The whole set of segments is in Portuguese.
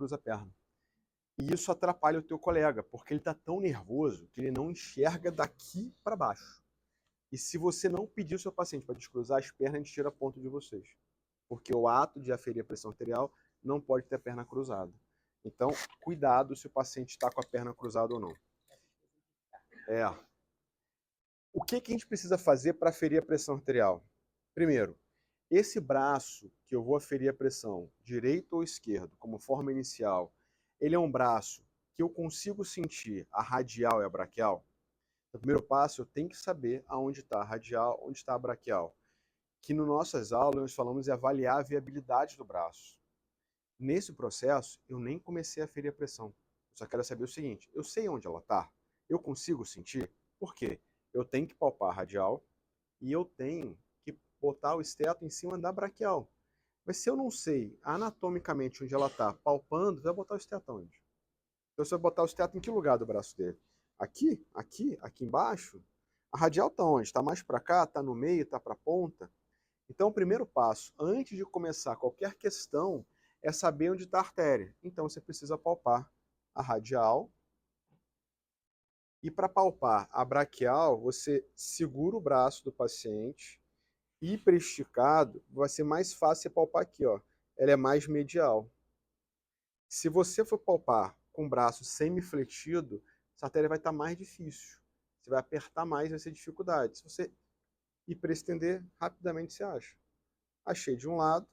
cruza a perna. E isso atrapalha o teu colega, porque ele está tão nervoso que ele não enxerga daqui para baixo. E se você não pedir o seu paciente para descruzar as pernas, a gente tira ponto de vocês. Porque o ato de aferir a pressão arterial não pode ter a perna cruzada. Então, cuidado se o paciente está com a perna cruzada ou não. O que a gente precisa fazer para aferir a pressão arterial? Primeiro, esse braço que eu vou aferir a pressão, direito ou esquerdo, como forma inicial, ele é um braço que eu consigo sentir a radial e a braquial? No primeiro passo, eu tenho que saber aonde está a radial, onde está a braquial. Que nas nossas aulas nós falamos de avaliar a viabilidade do braço. Nesse processo, eu nem comecei a aferir a pressão. Eu só quero saber o seguinte, eu sei onde ela está? Eu consigo sentir? Por quê? Eu tenho que palpar a radial e eu tenho que botar o esteto em cima da braquial. Mas se eu não sei anatomicamente onde ela está palpando, vai botar o esteto onde? Então você vai botar o esteto em que lugar do braço dele? Aqui? Aqui? Aqui embaixo? A radial está onde? Está mais para cá? Está no meio? Está para a ponta? Então o primeiro passo, antes de começar qualquer questão, é saber onde está a artéria. Então você precisa palpar a radial. E para palpar a braquial, você segura o braço do paciente, hiperesticado, vai ser mais fácil você palpar aqui, ó. Ela é mais medial. Se você for palpar com o braço semifletido, essa artéria vai estar mais difícil. Você vai apertar mais, vai ser dificuldade. Se você hiperestender, rapidamente você acha. Achei de um lado.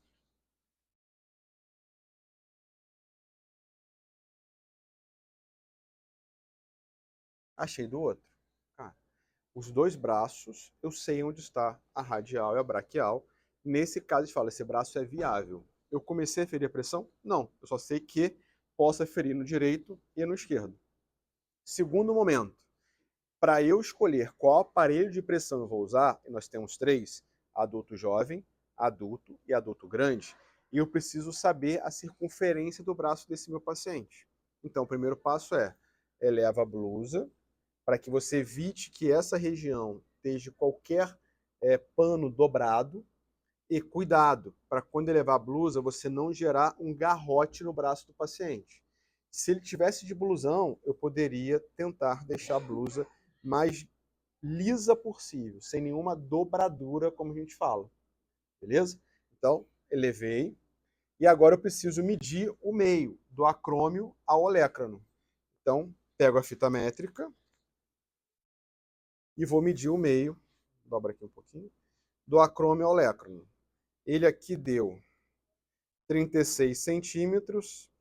Achei do outro. Cara, os dois braços, eu sei onde está a radial e a braquial. Nesse caso, a gente fala, esse braço é viável. Eu comecei a ferir a pressão? Não. Eu só sei que posso ferir no direito e no esquerdo. Segundo momento, para eu escolher qual aparelho de pressão eu vou usar, e nós temos três, adulto jovem, adulto e adulto grande, e eu preciso saber a circunferência do braço desse meu paciente. Então, o primeiro passo é, eleva a blusa, para que você evite que essa região esteja qualquer pano dobrado, e cuidado, para quando elevar a blusa, você não gerar um garrote no braço do paciente. Se ele tivesse de blusão, eu poderia tentar deixar a blusa mais lisa possível, sem nenhuma dobradura, como a gente fala. Beleza? Então, elevei. E agora eu preciso medir o meio, do acrômio ao olécrano. Então, pego a fita métrica e vou medir o meio, dobra aqui um pouquinho, do acrômio ao olécrano. Ele aqui deu 36 centímetros,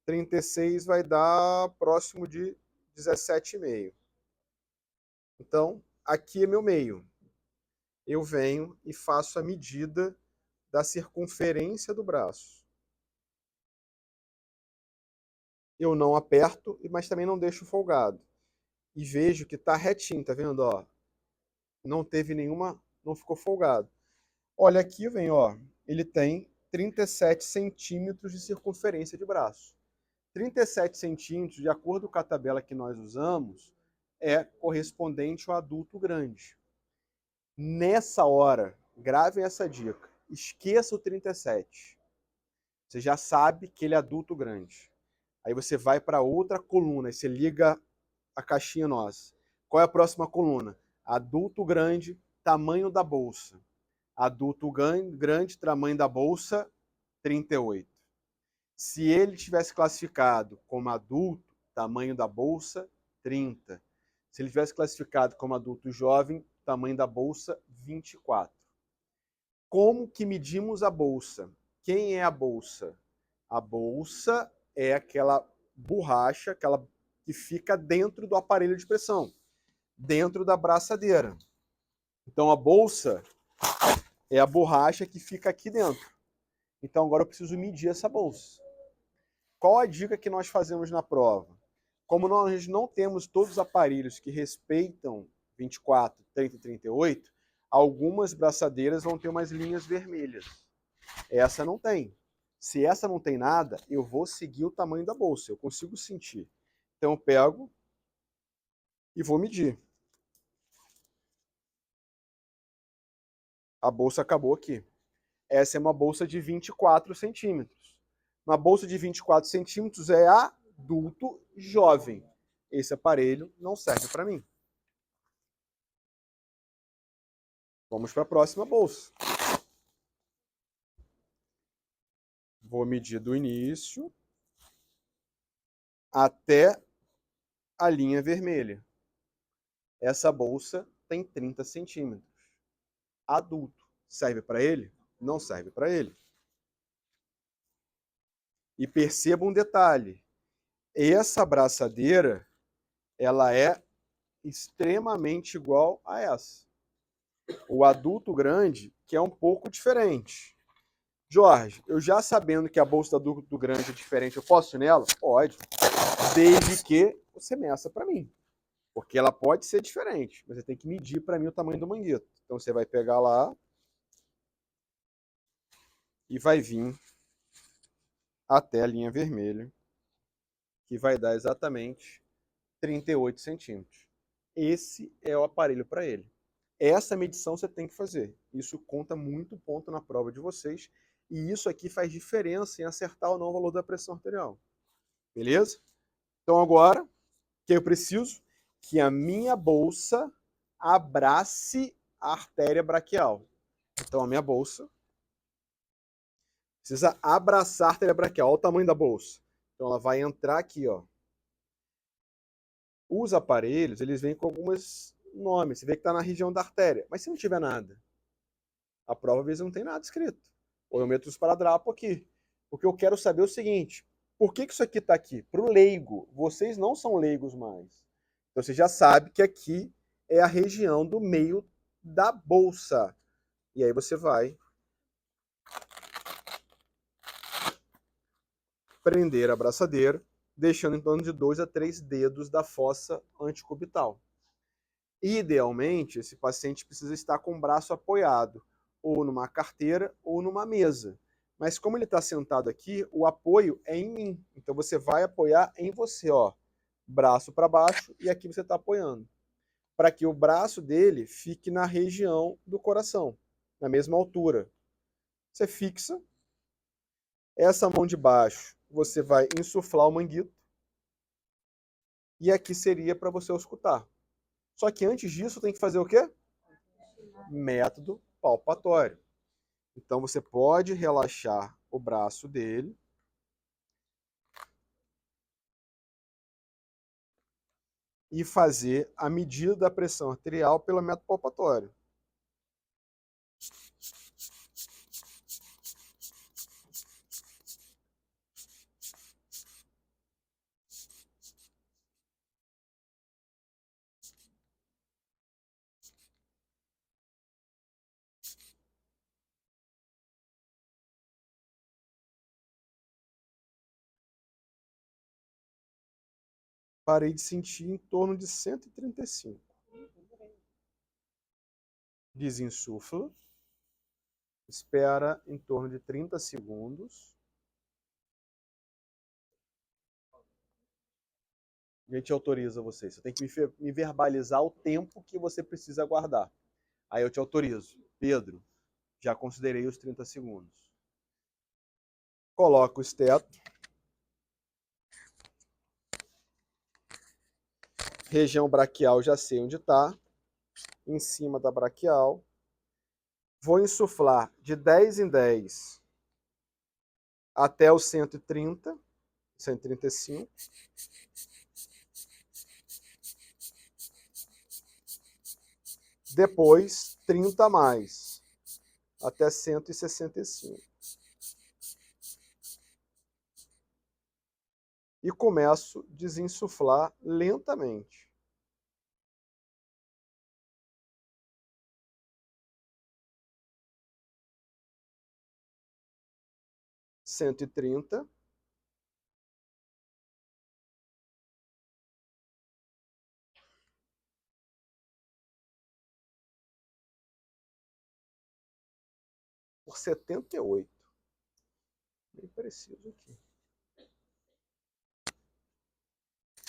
36 vai dar próximo de 17,5. Então, aqui é meu meio. Eu venho e faço a medida da circunferência do braço. Eu não aperto, mas também não deixo folgado. E vejo que está retinho, tá vendo? Ó, não teve nenhuma, não ficou folgado. Olha aqui, vem, ó, ele tem 37 centímetros de circunferência de braço. 37 centímetros, de acordo com a tabela que nós usamos, é correspondente ao adulto grande. Nessa hora, gravem essa dica, esqueça o 37. Você já sabe que ele é adulto grande. Aí você vai para outra coluna e você liga a caixinha nossa. Qual é a próxima coluna? Adulto grande, tamanho da bolsa. Adulto grande, tamanho da bolsa, 38. Se ele tivesse classificado como adulto, tamanho da bolsa, 30. Se ele tivesse classificado como adulto jovem, tamanho da bolsa, 24. Como que medimos a bolsa? Quem é a bolsa? A bolsa é aquela borracha, aquela que fica dentro do aparelho de pressão, dentro da braçadeira. Então a bolsa é a borracha que fica aqui dentro. Então agora eu preciso medir essa bolsa. Qual a dica que nós fazemos na prova? Como nós não temos todos os aparelhos que respeitam 24, 30 e 38, algumas braçadeiras vão ter umas linhas vermelhas. Essa não tem. Se essa não tem nada, eu vou seguir o tamanho da bolsa. Eu consigo sentir. Então eu pego e vou medir. A bolsa acabou aqui. Essa é uma bolsa de 24 centímetros. Uma bolsa de 24 centímetros é adulto jovem. Esse aparelho não serve para mim. Vamos para a próxima bolsa. Vou medir do início até a linha vermelha. Essa bolsa tem 30 centímetros. Adulto. Serve para ele? Não serve para ele. E perceba um detalhe. Essa braçadeira, ela é extremamente igual a essa. O adulto grande, que é um pouco diferente. Jorge, eu já sabendo que a bolsa do adulto grande é diferente, eu posso ir nela? Pode. Desde que você meça para mim. Porque ela pode ser diferente, mas você tem que medir para mim o tamanho do manguito. Então você vai pegar lá e vai vir até a linha vermelha, que vai dar exatamente 38 centímetros. Esse é o aparelho para ele. Essa medição você tem que fazer. Isso conta muito ponto na prova de vocês. E isso aqui faz diferença em acertar ou não o valor da pressão arterial. Beleza? Então agora, o que eu preciso? Que a minha bolsa abrace a artéria braquial. Então a minha bolsa precisa abraçar a artéria braquial. Olha o tamanho da bolsa. Então ela vai entrar aqui, ó. Os aparelhos, eles vêm com alguns nomes. Você vê que está na região da artéria. Mas se não tiver nada, a prova às vezes não tem nada escrito. Ou eu meto o esparadrapo aqui. Porque eu quero saber o seguinte: por que isso aqui está aqui? Para o leigo. Vocês não são leigos mais. Então você já sabe que aqui é a região do meio da bolsa. E aí você vai prender a braçadeira, deixando em torno de 2 a 3 dedos da fossa antecubital. Idealmente, esse paciente precisa estar com o braço apoiado, ou numa carteira ou numa mesa. Mas como ele está sentado aqui, o apoio é em mim. Então você vai apoiar em você, ó. Braço para baixo e aqui você está apoiando. Para que o braço dele fique na região do coração, na mesma altura. Você fixa. Essa mão de baixo, você vai insuflar o manguito. E aqui seria para você auscultar. Só que antes disso tem que fazer o quê? Método palpatório. Então você pode relaxar o braço dele. E fazer a medida da pressão arterial pelo método palpatório. Parei de sentir em torno de 135. Desinsufla. Espera em torno de 30 segundos. A gente autoriza você. Você tem que me verbalizar o tempo que você precisa aguardar. Aí eu te autorizo. Pedro, já considerei os 30 segundos. Coloca o esteto. Região braquial, já sei onde está. Em cima da braquial. Vou insuflar de 10 em 10 até os 130, 135. Depois, 30 a mais, até 165. E começo a desinsuflar lentamente. Cento e 30. Por 78. Bem preciso aqui.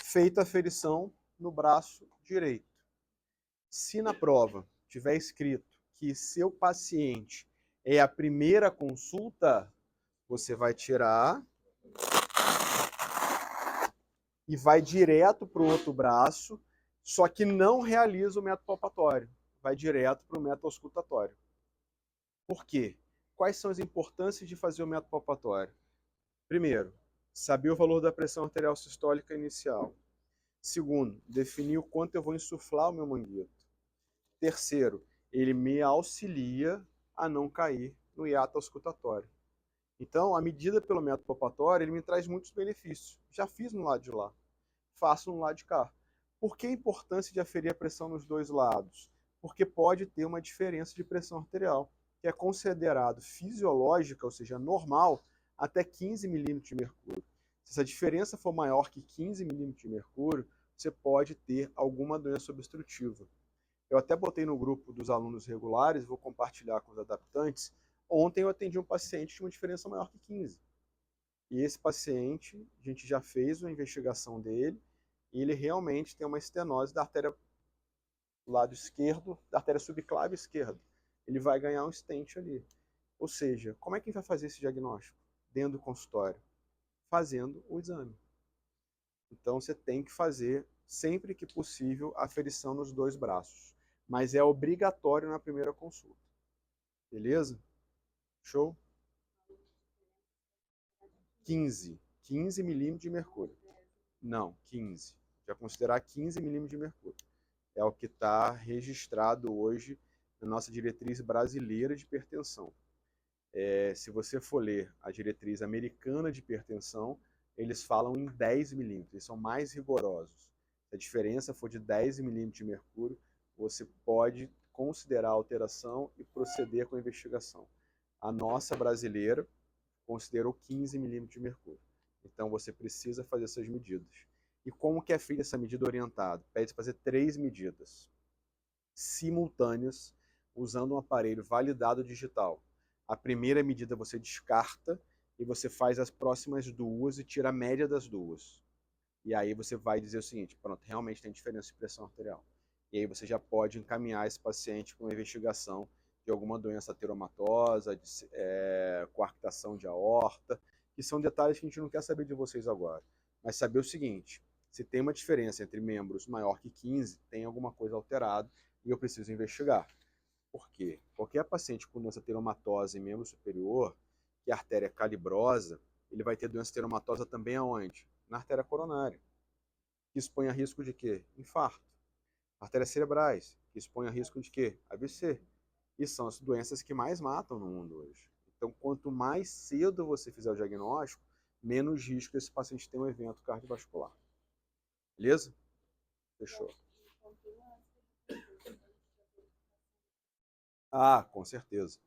Feita a aferição no braço direito. Se na prova tiver escrito que seu paciente é a primeira consulta, você vai tirar e vai direto para o outro braço, só que não realiza o método palpatório, vai direto para o método auscultatório. Por quê? Quais são as importâncias de fazer o método palpatório? Primeiro, saber o valor da pressão arterial sistólica inicial. Segundo, definir o quanto eu vou insuflar o meu manguito. Terceiro, ele me auxilia a não cair no hiato auscultatório. Então, a medida pelo método palpatório, ele me traz muitos benefícios. Já fiz no lado de lá, faço no lado de cá. Por que a importância de aferir a pressão nos dois lados? Porque pode ter uma diferença de pressão arterial, que é considerado fisiológica, ou seja, normal, até 15 milímetros de mercúrio. Se essa diferença for maior que 15 milímetros de mercúrio, você pode ter alguma doença obstrutiva. Eu até botei no grupo dos alunos regulares, vou compartilhar com os adaptantes. Ontem eu atendi um paciente que tinha uma diferença maior que 15. E esse paciente, a gente já fez uma investigação dele, e ele realmente tem uma estenose da artéria do lado esquerdo, da artéria subclave esquerda. Ele vai ganhar um stent ali. Ou seja, como é que a gente vai fazer esse diagnóstico? Dentro do consultório. Fazendo o exame. Então você tem que fazer, sempre que possível, a aferição nos dois braços. Mas é obrigatório na primeira consulta. Beleza? Show? 15 milímetros de mercúrio. Não, 15. Já considerar 15 milímetros de mercúrio. É o que está registrado hoje na nossa diretriz brasileira de hipertensão. Se você for ler a diretriz americana de hipertensão, eles falam em 10 milímetros, eles são mais rigorosos. Se a diferença for de 10 milímetros de mercúrio, você pode considerar a alteração e proceder com a investigação. A nossa brasileira considerou 15 milímetros de mercúrio. Então você precisa fazer essas medidas. E como que é feita essa medida orientada? Pede fazer 3 medidas simultâneas usando um aparelho validado digital. A primeira medida você descarta e você faz as próximas duas e tira a média das duas. E aí você vai dizer o seguinte, pronto, realmente tem diferença de pressão arterial. E aí você já pode encaminhar esse paciente para uma investigação de alguma doença ateromatosa, coarctação de aorta, que são detalhes que a gente não quer saber de vocês agora. Mas saber o seguinte, se tem uma diferença entre membros maior que 15, tem alguma coisa alterada e eu preciso investigar. Por quê? Qualquer paciente com doença ateromatose em membro superior, que a artéria é calibrosa, ele vai ter doença ateromatosa também aonde? Na artéria coronária, que expõe a risco de quê? Infarto. Artérias cerebrais, que expõe a risco de quê? AVC. E são as doenças que mais matam no mundo hoje. Então, quanto mais cedo você fizer o diagnóstico, menos risco esse paciente ter um evento cardiovascular. Beleza? Fechou. Ah, com certeza.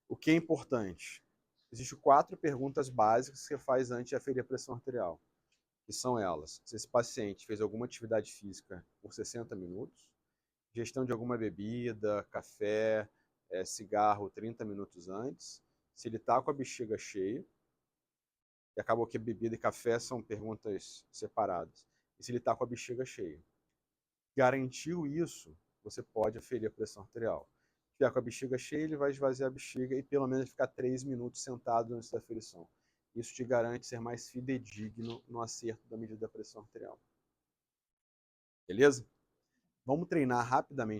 O que é importante? Existem 4 perguntas básicas que você faz antes de aferir a pressão arterial, que são elas. Se esse paciente fez alguma atividade física por 60 minutos, ingestão de alguma bebida, café, cigarro 30 minutos antes, se ele está com a bexiga cheia, e acabou que bebida e café são perguntas separadas, e se ele está com a bexiga cheia. Garantiu isso, você pode aferir a pressão arterial. Se estiver com a bexiga cheia, ele vai esvaziar a bexiga e pelo menos ficar 3 minutos sentado antes da aferição. Isso te garante ser mais fidedigno no acerto da medida da pressão arterial. Beleza? Vamos treinar rapidamente